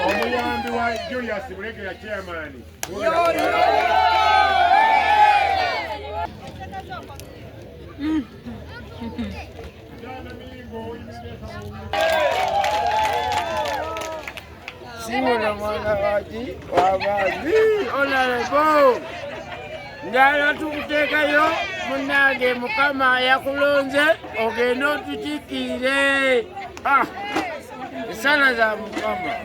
Omuyambi wa Julius Bulegera chairman. Simona mwana waji wabazi honorable ndala tukutekayo munange mukama yakulonze ogenda otukiikirire esana za mukama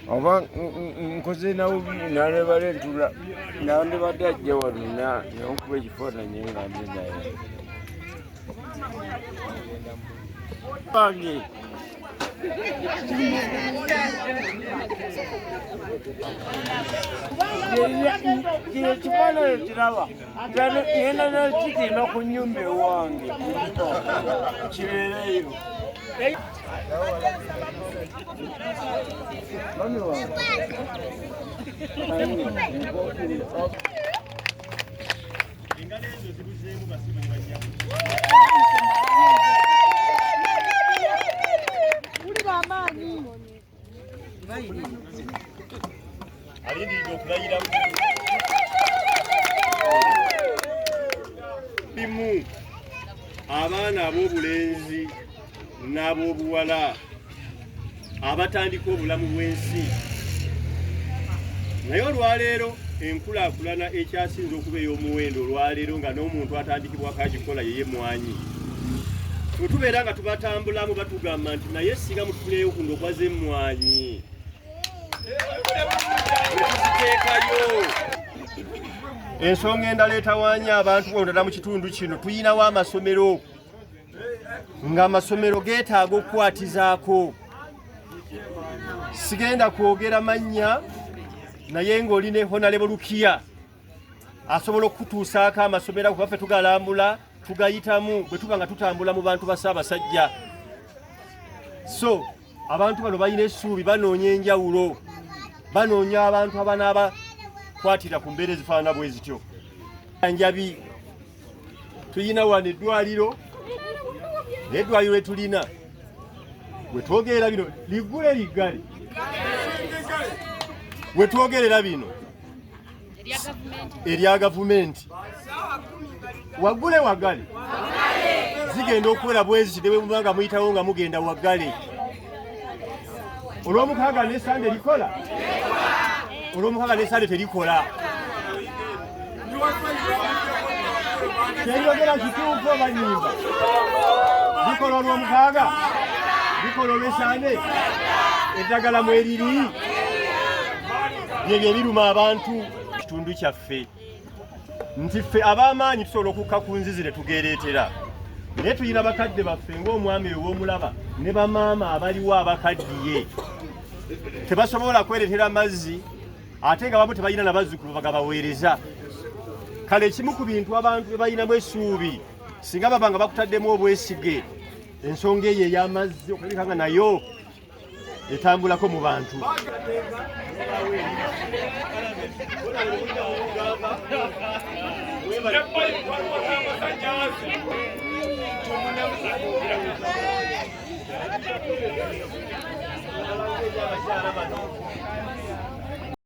oba nkoze nawo nalebale ntula nandibadde ajja wano nonkuba ekifaananyi nga ndi naye bange kino ekifaananyi kiraba ngenda nakikima ku nnyumba ewange kibeereyo Alindiridde okulayira bimu abaana ab'obulenzi n'ab'obuwala abatandika obulamu bw'ensi naye olwaleero enkulaakulana ekyasinze okuba ey'omuwendo olwaleero nga n'omuntu atandikibwako agikola yeye mwanyi bwe tubeera nga tubatambulamu batugamba nti naye singa mutufuneeyo kuno okwaze emmwanyi netuziteekayo ensonga endala etawaanya abantu bondala mu kitundu kino tuyinawo amasomero ng'amasomero geetaaga okukwatizaako sigenda kwogera mannya naye ng'oli ne Honorable Lukiya asobola okutuusaako amasomero kuba ffe tugalambula tugayitamu bwe tuba nga tutambula mu bantu ba Ssaabasajja. So abantu bano balina essuubi, banoonya enjawulo, banoonya abantu abanaabakwatira ku mbeera ezifaanana bwe zityo. Njabi tuyina wano eddwaliro, eddwaliro etulina bwe twogerera bino liggule liggale, bwe twogerera bino erya gavumenti waggule waggale zigenda okubeera bwezi ne bwe muba nga muyitawo nga mugenda waggale. Olw'omukaaga n'esande likola, olw'omukaaga n'esande terikola. Kyeyogera kituufu oba nnyimba? Likola olw'omukaaga, likola olw'esande, eddagala mweriri byebyo ebiruma abantu kitundu kyaffe. Nti ffe ab'amaanyi tusobola okukka ku nzizi ne tugereetera, naye tulina bakadde baffe ng'omwami ow'omulaba ne bamaama abaliwo abakaddiye tebasobola kwereetera amazzi ate nga bamu tebalina na bazzukulu bagabaweereza. Kale ekimu ku bintu abantu bye balinamu essuubi singa baba nga bakutaddemu obwesige, ensonga eyo ey'amazzi okulabika nga nayo etambulako mu bantu.